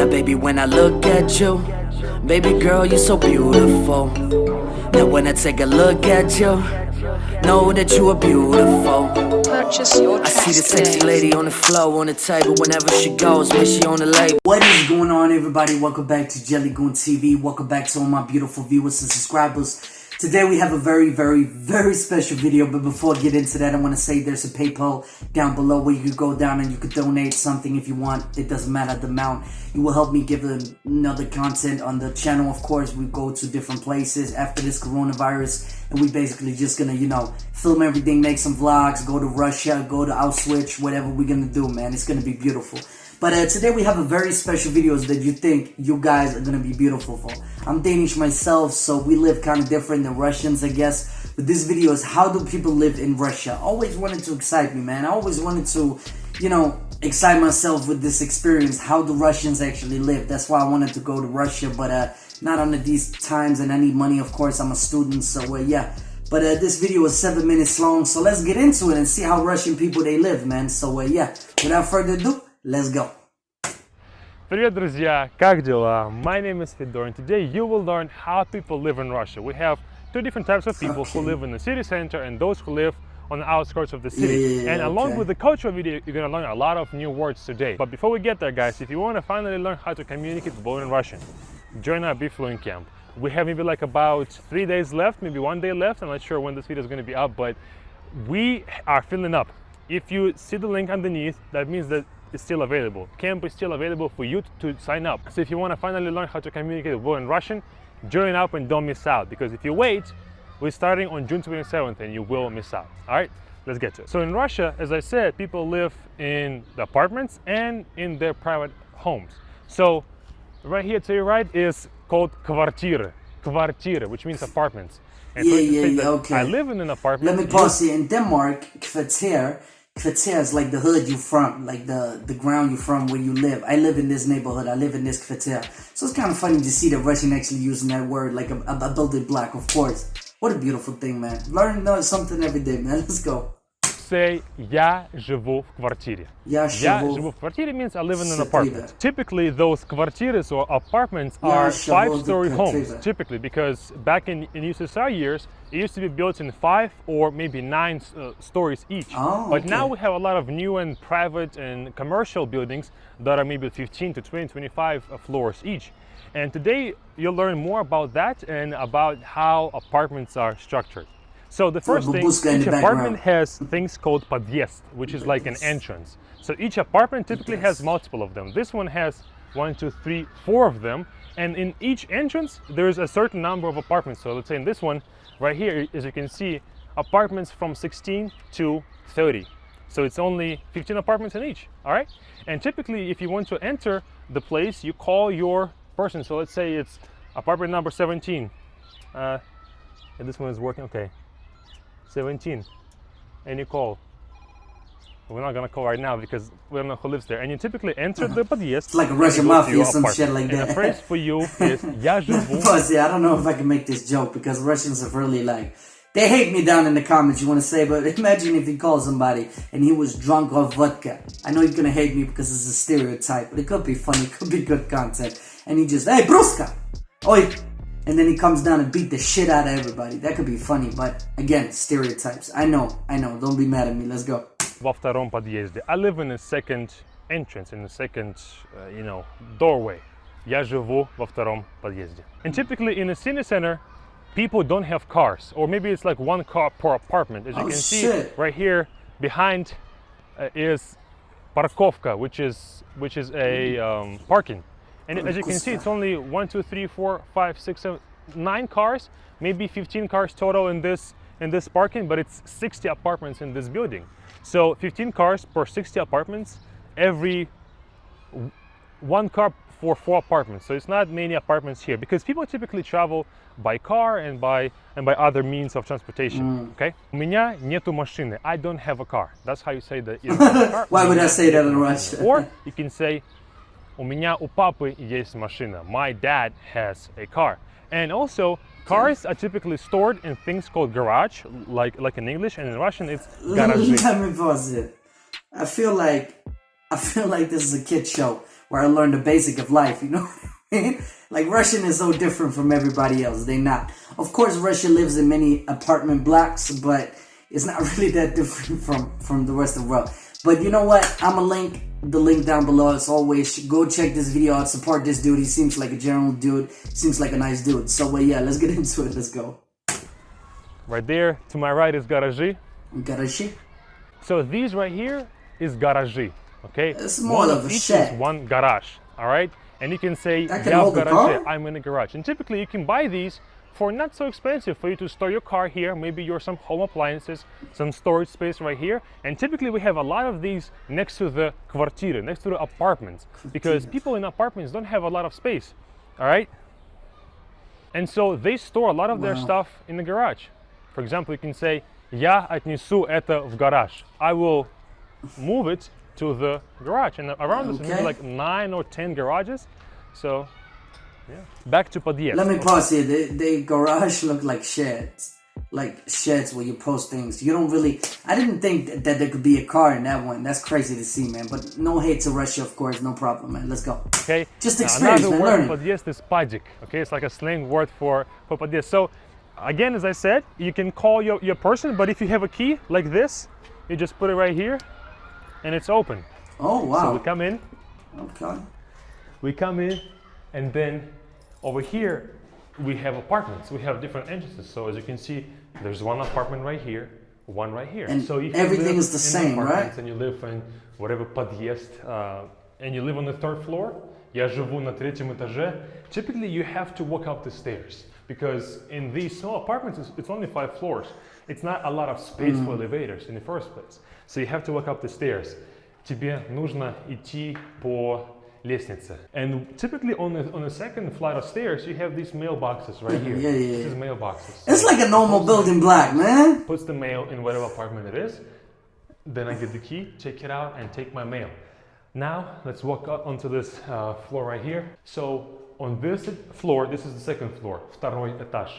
Now baby, when I look at you, baby girl, you're so beautiful. Now when I take a look at you, know that you are beautiful. Purchase your I see the tracks sexy today. lady on the floor, on the table, whenever she goes, man, she on the label. What is going on, everybody? Welcome back to Jelly Goon TV. Welcome back to all my beautiful viewers and subscribers. Today we have a very, very, very special video, but before I get into that, I want to say there's a PayPal down below where you could go down and you could donate something if you want. It doesn't matter the amount. It will help me give another content on the channel. Of course, we go to different places after this coronavirus, and we basically just gonna, film everything, make some vlogs, go to Russia, go to Auschwitz, whatever we're gonna do, man. It's gonna be beautiful. But today we have a very special videos that you think you guys are gonna be beautiful for. I'm Danish myself, so we live kind of different than Russians, I guess. But this video is how do people live in Russia. Always wanted to excite me, man. I always wanted to, excite myself with this experience. How do Russians actually live? That's why I wanted to go to Russia, but not under these times, and I need money, of course. I'm a student, so yeah. But this video is 7 minutes long, so let's get into it and see how Russian people they live, man. So yeah, without further ado, let's go. Привет, друзья! Как дела? My name is Fedor, and today you will learn how people live in Russia. We have two different types of people who live in the city center and those who live on the outskirts of the city. And along with the cultural video, you're going to learn a lot of new words today. But before we get there, guys, if you want to finally learn how to communicate fluent in Russian, join our Be Fluent camp. We have maybe like about 3 days left, maybe 1 day left. I'm not sure when this video is going to be up, but we are filling up. If you see the link underneath, that means that it's still available. Camp is still available for you to sign up. So if you want to finally learn how to communicate well in Russian, join up and don't miss out. Because if you wait, we're starting on June 27th and you will miss out. All right, let's get to it. So in Russia, as I said, people live in the apartments and in their private homes. So right here to your right is called kvartira, which means apartments. And Okay. I live in an apartment. Let me pause here. In Denmark, kvarter is like the hood you from, like the ground you from, where you live. I live in this neighborhood. I live in this kvarter. So it's kind of funny to see the Russian actually using that word, like a building block, of course. What a beautiful thing, man. Learn something every day, man. Let's go. Say, я живу в квартире. Я живу в квартире means I live in an apartment. Typically, those kvartiras or apartments are 5-story homes, typically, because back in USSR years, it used to be built in 5 or maybe 9 stories each. But now we have a lot of new and private and commercial buildings that are maybe 15 to 20, 25 floors each. And today, you'll learn more about that and about how apartments are structured. So the first thing, each apartment has things called подъезд, which is like an entrance. So each apartment typically has multiple of them. This one has 1, 2, 3, 4 of them. And in each entrance, there's a certain number of apartments. So let's say in this one, right here, as you can see, apartments from 16 to 30. So it's only 15 apartments in each, all right? And typically, if you want to enter the place, you call your person. So let's say it's apartment number 17. And this one is working, okay. 17, and you call. We're not gonna call right now because we don't know who lives there. And you typically enter the подъезд. It's like a Russian mafia or some shit like that. And the phrase for you is я живу. I don't know if I can make this joke because Russians are really like, they hate me down in the comments, you want to say, but imagine if he called somebody and he was drunk off vodka. I know you're gonna hate me because it's a stereotype, but it could be funny, it could be good content. And he just, hey, bruska! Oi! And then he comes down and beat the shit out of everybody. That could be funny, but again, stereotypes. I know. Don't be mad at me. Let's go. Во втором подъезде. I live in a second entrance, in a second, doorway. Я живу во втором подъезде. And typically in a city center, people don't have cars, or maybe it's like one car per apartment. As you can see right here behind is parkovka, which is a parking. And as you can see, it's only 1, 2, 3, 4, 5, 6, 7, 9 cars, maybe 15 cars total in this parking, but it's 60 apartments in this building. So 15 cars per 60 apartments, every 1 car for 4 apartments. So it's not many apartments here because people typically travel by car and by other means of transportation. Okay? У меня нету машины. I don't have a car. That's how you say that. Why would I say that in Russian? Or you can say у меня у папы есть машина. My dad has a car. And also, cars are typically stored in things called garage, like in English, and in Russian it's garage. Let me pause it. I feel like this is a kid show. where I learned the basic of life, you know what I mean? Like, Russian is so different from everybody else. They not. Of course, Russia lives in many apartment blocks, but it's not really that different from the rest of the world. But you know what? I'm gonna link the link down below as always. Go check this video out, support this dude. He seems like a general dude, seems like a nice dude. So yeah, let's get into it. Let's go. Right there to my right is garaji. Garaji? So these right here is garaji, okay? It's more of a shed. Is one garage, all right? And you can say, I'm in a garage. And typically you can buy these for not so expensive for you to store your car here, maybe your some home appliances, some storage space right here. And typically we have a lot of these next to the kvartira, next to the apartments, because people in apartments don't have a lot of space, all right? And so they store a lot of their stuff in the garage. For example, you can say, Я отнесу это в гараж. I will move it to the garage. And around us, there's like 9 or 10 garages. So, yeah. Back to подъезд. Let me pause here. The garage look like sheds. Like sheds where you post things. You don't really... I didn't think that there could be a car in that one. That's crazy to see, man. But no hate to Russia, of course. No problem, man. Let's go. Okay. Just experience, another man. word Learning. for подъезд is падик. Okay, it's like a slang word for подъезд. So, again, as I said, you can call your person, but if you have a key like this, you just put it right here, and it's open. Oh, wow. So we come in. Okay. We come in, and then over here, we have apartments. We have different entrances. So as you can see, there's one apartment right here, one right here. And so if everything is the same, right? And you live in whatever подъезд, and you live on the 3rd floor, я живу на 3-м этаже, typically you have to walk up the stairs. Because in these small apartments, it's only 5 floors. It's not a lot of space for elevators in the first place. So you have to walk up the stairs. Тебе нужно идти по лестнице. And typically on the second flight of stairs, you have these mailboxes right here. Yeah. This is mailboxes. It's like a normal building block, man. Puts the mail in whatever apartment it is. Then I get the key, take it out, and take my mail. Now, let's walk up onto this floor right here. So, on this floor, this is the 2nd floor, второй этаж.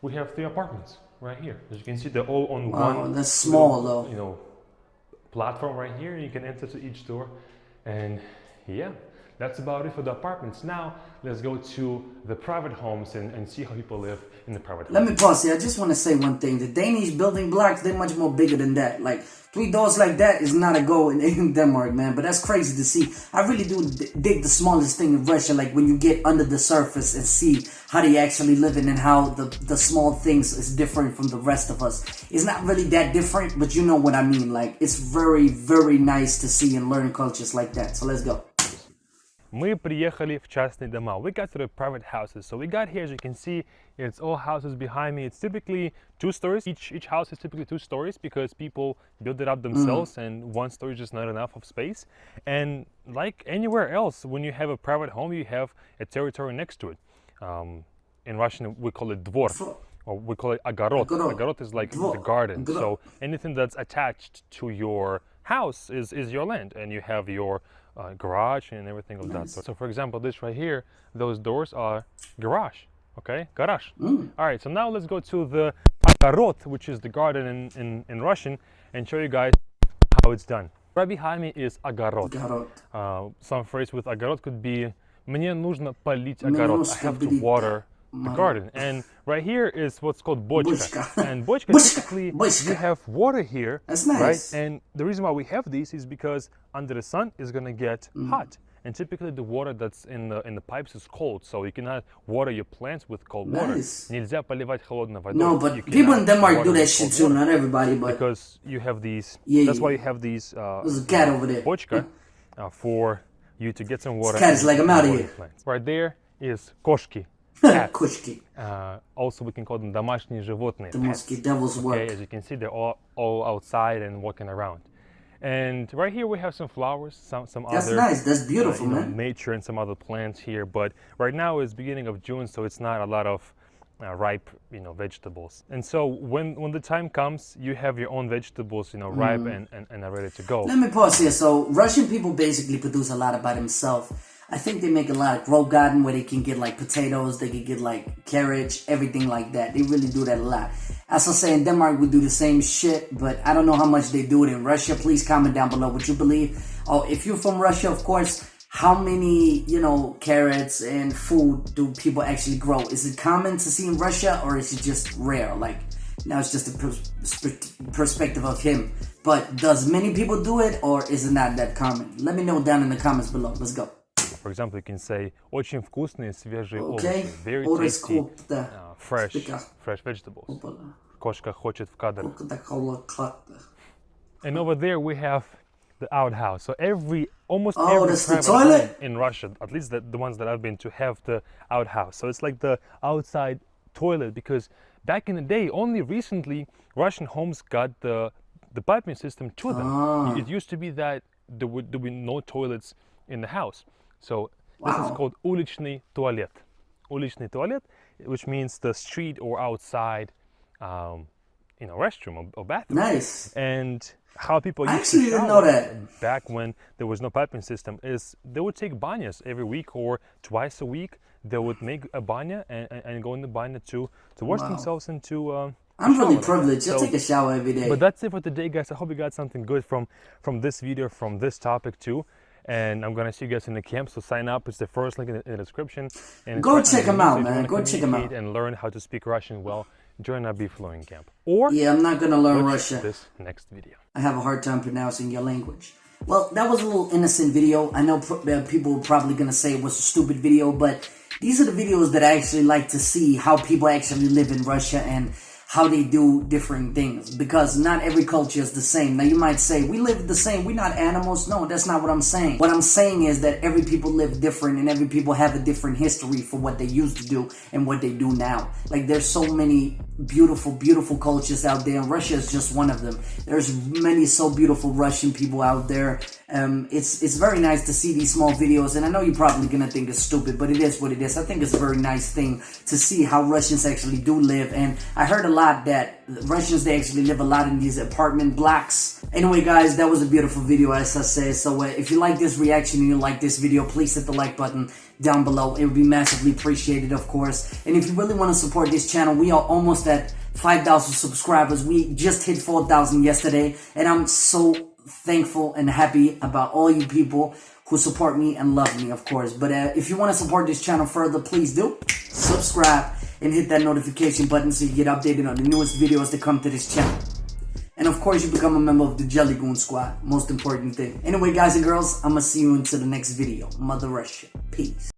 We have 3 apartments right here. As you can see, they're all on one. That's small though. You know, platform right here. You can enter to each door, and yeah, that's about it for the apartments. Now, let's go to the private homes and see how people live in the private homes. Let me pause here. I just want to say one thing. The Danish building blocks, they're much more bigger than that. Like, 3 doors like that is not a go in Denmark, man. But that's crazy to see. I really do dig the smallest thing in Russia, like when you get under the surface and see how they actually live in and how the small things is different from the rest of us. It's not really that different, but you know what I mean. Like, it's very, very nice to see and learn cultures like that. So let's go. Мы приехали в частные дома. We got to the private houses. So we got here, as you can see, it's all houses behind me. It's typically 2 stories. Each house is typically 2 stories because people build it up themselves and 1 story is just not enough of space. And like anywhere else, when you have a private home, you have a territory next to it. In Russian, we call it dvor, or we call it огород. Огород is like the garden. So anything that's attached to your house is your land, and you have your garage and everything of that sort. So for example, this right here, those doors are garage, okay? Garage. All right, so now let's go to the огород, which is the garden in Russian, and show you guys how it's done. Right behind me is огород. Some phrase with огород could be мне нужно полить огород. I have to water the garden. And right here is what's called bochka. And bochka, typically, you have water here. That's nice. Right? And the reason why we have these is because under the sun is going to get hot. And typically the water that's in the pipes is cold, so you cannot water your plants with cold water. Нельзя поливать холодной водой. No, but people in Denmark do that shit too, not everybody, but... Because you have these, that's why you have these there's a cat over there. Bochka for you to get some water. This cat is like, I'm out of here. Right there is кошки. Cats. Also we can call them домашние животные. Domestic devil's work. Okay, as you can see, they're all outside and walking around. And right here we have some flowers, some that's other nice. That's beautiful, man. Nature and some other plants here. But right now it's beginning of June, so it's not a lot of ripe, vegetables. And so when the time comes, you have your own vegetables, ripe and are ready to go. Let me pause here. So Russian people basically produce a lot by themselves. I think they make a lot of grow garden where they can get like potatoes, they can get like carrots, everything like that. They really do that a lot. As I say, in Denmark we do the same shit, but I don't know how much they do it in Russia. Please comment down below what you believe. Oh, if you're from Russia, of course, how many, carrots and food do people actually grow? Is it common to see in Russia, or is it just rare? Like, now it's just a perspective of him. But does many people do it, or is it not that common? Let me know down in the comments below. Let's go. For example, you can say очень вкусные свежие овощи. Very tasty, fresh vegetables. Кошка хочет в кадр. And over there we have the outhouse. So almost every private home in Russia, at least the ones that I've been to, have the outhouse. So it's like the outside toilet, because back in the day, only recently Russian homes got the piping system to them. It used to be that there would be no toilets in the house. So this is called уличный туалет. Уличный туалет, which means the street or outside restroom or bathroom. Nice. And how people used to didn't know that. Back when there was no piping system is they would take banyas every week or twice a week. They would make a banya and go in the banya to wash themselves and to I'm really privileged. I take a shower every day. But that's it for today, guys. I hope you got something good from this video, from this topic too. And I'm gonna see you guys in the camp. So sign up. It's the first link in the description. And go check them out, man. Go check them out and learn how to speak Russian well. Join our beef learning camp. Or I'm not gonna learn Russian. This next video. I have a hard time pronouncing your language. Well, that was a little innocent video. I know people are probably gonna say it was a stupid video, but these are the videos that I actually like to see, how people actually live in Russia and how they do different things, because not every culture is the same. Now you might say, we live the same, we're not animals. No, that's not what I'm saying. What I'm saying is that every people live different, and every people have a different history for what they used to do and what they do now. Like, there's so many beautiful cultures out there, and Russia is just one of them. There's many so beautiful Russian people out there. It's very nice to see these small videos, and I know you're probably gonna think it's stupid, but it is what it is. I think it's a very nice thing to see how Russians actually do live, and I heard a lot that Russians, they actually live a lot in these apartment blocks. Anyway, guys, that was a beautiful video, as I said. So if you like this reaction and you like this video, please hit the like button down below. It would be massively appreciated, of course. And if you really want to support this channel, we are almost at 5,000 subscribers. We just hit 4,000 yesterday, and I'm so thankful and happy about all you people who support me and love me, of course. But if you want to support this channel further, please do subscribe and hit that notification button so you get updated on the newest videos that come to this channel. And of course, you become a member of the Jelly Goon Squad. Most important thing. Anyway, guys and girls, I'm gonna see you until the next video. Mother Russia. Peace.